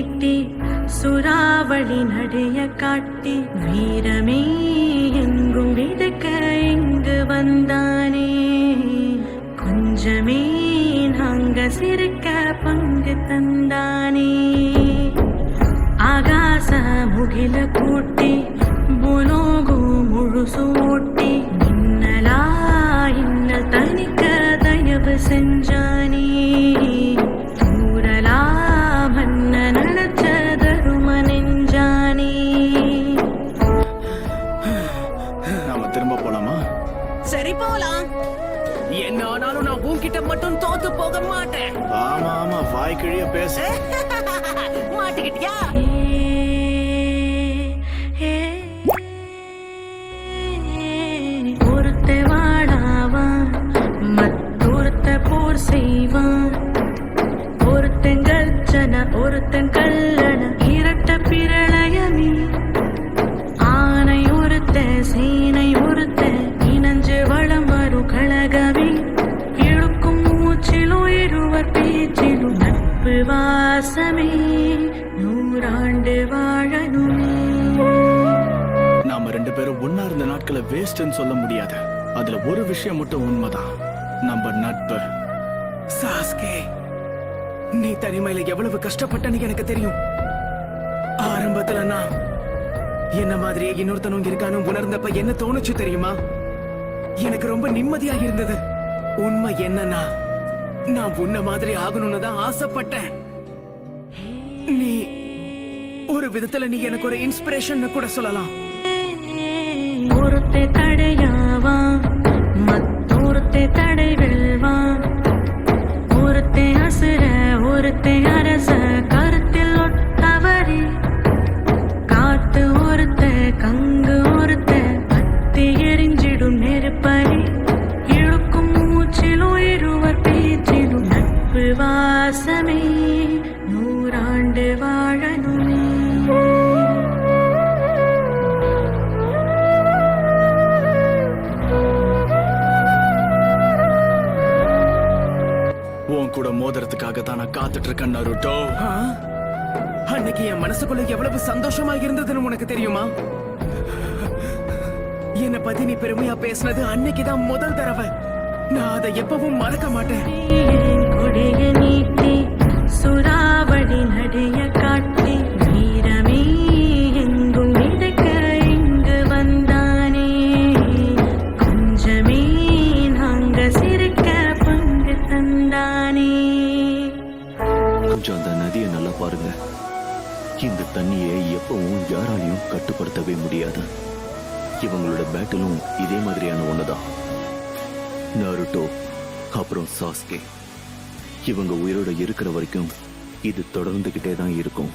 நீட்டி சுறாவளி நடைய காட்டி வீரமே எங்கும் விடுக்க இங்கு வந்தானே. கொஞ்சமே நாங்க சிரிக்க பங்கு தந்தானே. ஆகாச முகில கூட்டி புலோகு முழுசு ஊட்டி மின்னலா இன்னல் தனிக்க தயவு செஞ்சானே. தூரலா மன்ன நினைச்ச தரும நெஞ்சானே. நாம திரும்ப போலாமா? சரி போலாம். என்ன ஆனாலும் நான் உன்கிட்ட மட்டும் தோத்து போக மாட்டேன். ஆமா ஆமா, வாய் கிழிய பேச மாட்டிக்கிட்டியா? ஒருத்த வாடாவான் மற்றொருத்த போர் செய்வான். ஒருத்தன் கர்ஜன ஒருத்தன் கல்லண இரட்ட பிரளயமே. ஆனை ஒருத்த சேனை ஒருத்த இனஞ்சு வளம் வரும் கழகமே. இழுக்கும் மூச்சிலும் இருவர் பேச்சிலும் நட்பு வாசமே. நூறாண்டு வாழணுமே. நாம ரெண்டு பேரும் ஒன்னா இருந்த நாட்களை வேஸ்ட்னு சொல்ல முடியாது. அதுல ஒரு விஷயம் மட்டும் உண்மைதான், நம்ம நட்பு. சாஸ்கே, நீ தனிமையில எவ்வளவு கஷ்டப்பட்டன்னு எனக்கு தெரியும். ஆரம்பத்துல நான் என்ன மாதிரியே இன்னொருத்தனும் இருக்கானு உணர்ந்தப்ப என்ன தோணுச்சு தெரியுமா? எனக்கு ரொம்ப நிம்மதியா இருந்தது. உண்மை என்னன்னா, நான் உன்ன மாதிரி ஆகணும்னு தான் ஆசைப்பட்டேன். நீ ஒரு விதத்துல நீ எனக்கு ஒரு இன்ஸ்பிரேஷன் கூட சொல்லலாம். ஒருத்தே தடையாவான் மற்றொருத்தே தடை வெல்வான். ஒருத்தே அசுர ஒருத்தே அரச கருத்தில் ஒட்டவரே. காத்து ஒருத்த கங்கு ஒருத்த பத்தி எரிஞ்சிடும் நெருப்பலி. இழுக்கும் மூச்சிலும் இருவர் பேச்சிலும் நட்பு வாசமே. நூறாண்டு வாழணுமே. உன் கூட மோதிரத்துக்காக தான் நான் காத்துட்டு இருக்கேன் நருட்டோ. அன்னைக்கு என் மனசுக்குள்ள எவ்வளவு சந்தோஷமா இருந்ததுன்னு உனக்கு தெரியுமா? என்ன பத்தி நீ பெருமையா பேசினது அன்னைக்குதான் முதல் தடவை. நான் அதை எப்பவும் மறக்க மாட்டேன். கொடைய நீட்டி சுறாவளி நடைய காட்டி வீரமே எங்கும் விடுக்க இங்கு வந்தானே. கொஞ்சமே நாங்க சிரிக்க பங்கு தந்தானே. கொஞ்சம் அந்த நதியை நல்லா பாருங்க. இந்த தண்ணியை எப்பவும் யாராலையும் கட்டுப்படுத்தவே முடியாது. இவங்களோட பேட்டிலும் இதே மாதிரியான ஒண்ணுதான். நாருட்டோ அப்புறம் சாஸ்கே, இவங்க உயிரோட இருக்கிற வரைக்கும் இது தொடர்ந்துகிட்டே தான் இருக்கும்.